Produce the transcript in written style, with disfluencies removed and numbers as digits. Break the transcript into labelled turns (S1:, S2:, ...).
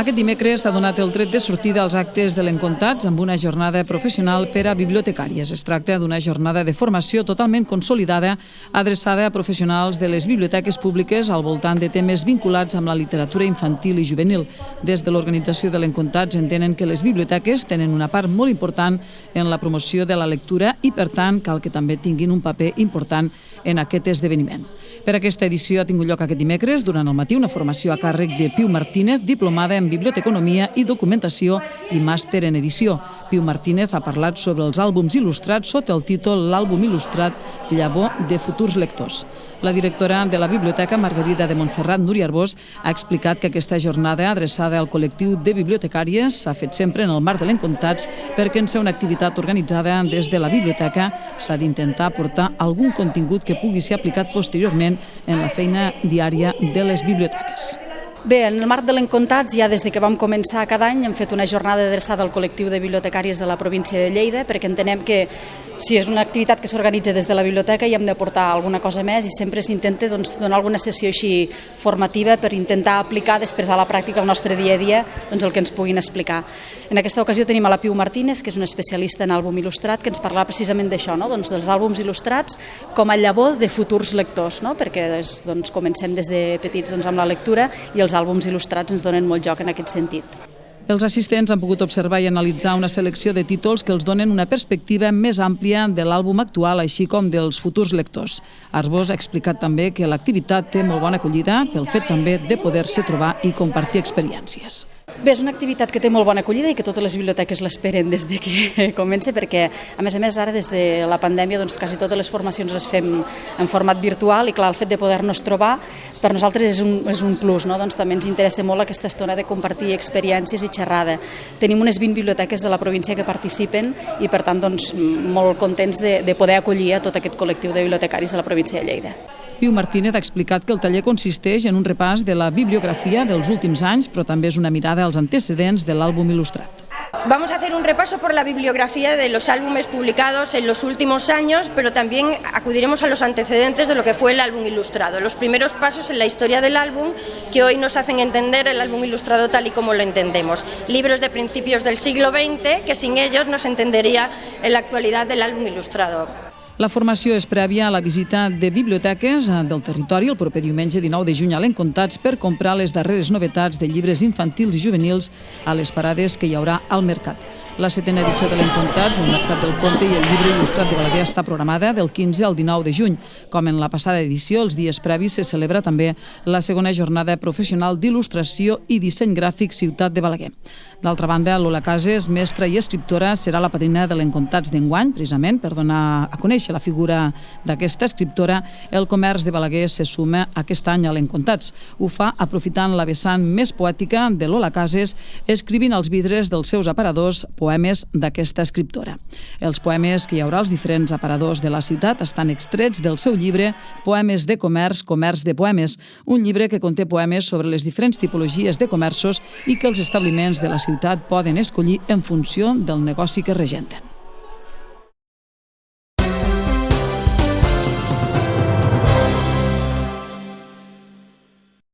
S1: Aquest dimecres s'ha donat el tret de sortida als actes de l'Encontats amb una jornada professional per a bibliotecàries. Es tracta d'una jornada de formació totalment consolidada adreçada a professionals de les biblioteques públiques al voltant de temes vinculats amb la literatura infantil i juvenil. Des de l'organització de l'Encontats entenen que les biblioteques tenen una part molt important en la promoció de la lectura i, per tant, cal que també tinguin un paper important en aquest esdeveniment. Per aquesta edició ha tingut lloc aquest dimecres, durant el matí, una formació a càrrec de Piu Martínez, diplomada en Biblioteconomia i Documentació i màster en edició. Piu Martínez ha parlat sobre els àlbums il·lustrats sota el títol L'àlbum il·lustrat, llavor de futurs lectors. La directora de la Biblioteca, Margarida de Montferrat, Núria Arbós, ha explicat que aquesta jornada adreçada al col·lectiu de bibliotecàries s'ha fet sempre en el marc de l'Encontats perquè en ser una activitat organitzada des de la biblioteca s'ha d'intentar aportar algun contingut que pugui ser aplicat posteriorment en la feina diària de les biblioteques.
S2: Bé, en el marc de l'Encontats, ja des que vam començar cada any, hem fet una jornada adreçada al col·lectiu de bibliotecàries de la província de Lleida, perquè entenem que si és una activitat que s'organitza des de la biblioteca hi hem d'aportar alguna cosa més i sempre s'intenta donar alguna sessió així formativa per intentar aplicar després a la pràctica al nostre dia a dia el que ens puguin explicar. En aquesta ocasió tenim a la Piu Martínez, que és una especialista en àlbum il·lustrat, que ens parlarà precisament d'això, dels àlbums il·lustrats com a llavor de futurs lectors, perquè comencem des de petits amb la lectura i els àlbums il·lustrats ens donen molt joc en aquest sentit.
S1: Els assistents han pogut observar i analitzar una selecció de títols que els donen una perspectiva més àmplia de l'àlbum actual, així com dels futurs lectors. Arbós ha explicat també que l'activitat té molt bona acollida pel fet també de poder-se trobar i compartir experiències.
S2: Bé, és una activitat que té molt bona acollida i que totes les biblioteques l'esperen des de que comença, perquè, a més, ara, des de la pandèmia, quasi totes les formacions les fem en format virtual i, clar, el fet de poder-nos trobar, per nosaltres és un plus, també ens interessa molt aquesta estona de compartir experiències i xerrada. Tenim unes 20 biblioteques de la província que participen i, per tant, molt contents de poder acollir a tot aquest col·lectiu de bibliotecaris de la província de Lleida.
S1: Piu Martínez ha explicat que el taller consisteix en un repàs de la bibliografia dels últims anys, però també és una mirada als antecedents de l'àlbum il·lustrat.
S3: Vamos a hacer un repaso por la bibliografía de los álbumes publicados en los últimos años, pero también acudiremos a los antecedentes de lo que fue el álbum ilustrado, los primeros pasos en la historia del álbum que hoy nos hacen entender el álbum ilustrado tal y como lo entendemos. Libros de principios del siglo XX que sin ellos no se entendería en la actualidad del álbum ilustrado.
S1: La formació és prèvia a la visita de biblioteques del territori el proper diumenge 19 de juny a l'Encontats per comprar les darreres novetats de llibres infantils i juvenils a les parades que hi haurà al mercat. La 7a edició de l'Encontats, el Mercat del Conte i el llibre il·lustrat de Balaguer està programada del 15 al 19 de juny. Com en la passada edició, els dies previs se celebra també la segona jornada professional d'il·lustració i disseny gràfic Ciutat de Balaguer. D'altra banda, Lola Cases, mestra i escriptora, serà la padrina de l'Encontats d'enguany, precisament per donar a conèixer la figura d'aquesta escriptora. El comerç de Balaguer se suma aquest any a l'Encontats. Ho fa aprofitant la vessant més poètica de Lola Cases, escrivint als vidres dels seus aparadors poemes d'aquesta escriptora. Els poemes que hi haurà als diferents aparadors de la ciutat estan extrets del seu llibre Poemes de comerç, comerç de poemes, un llibre que conté poemes sobre les diferents tipologies de comerços i que els establiments de la ciutat poden escollir en funció del negoci que regenten.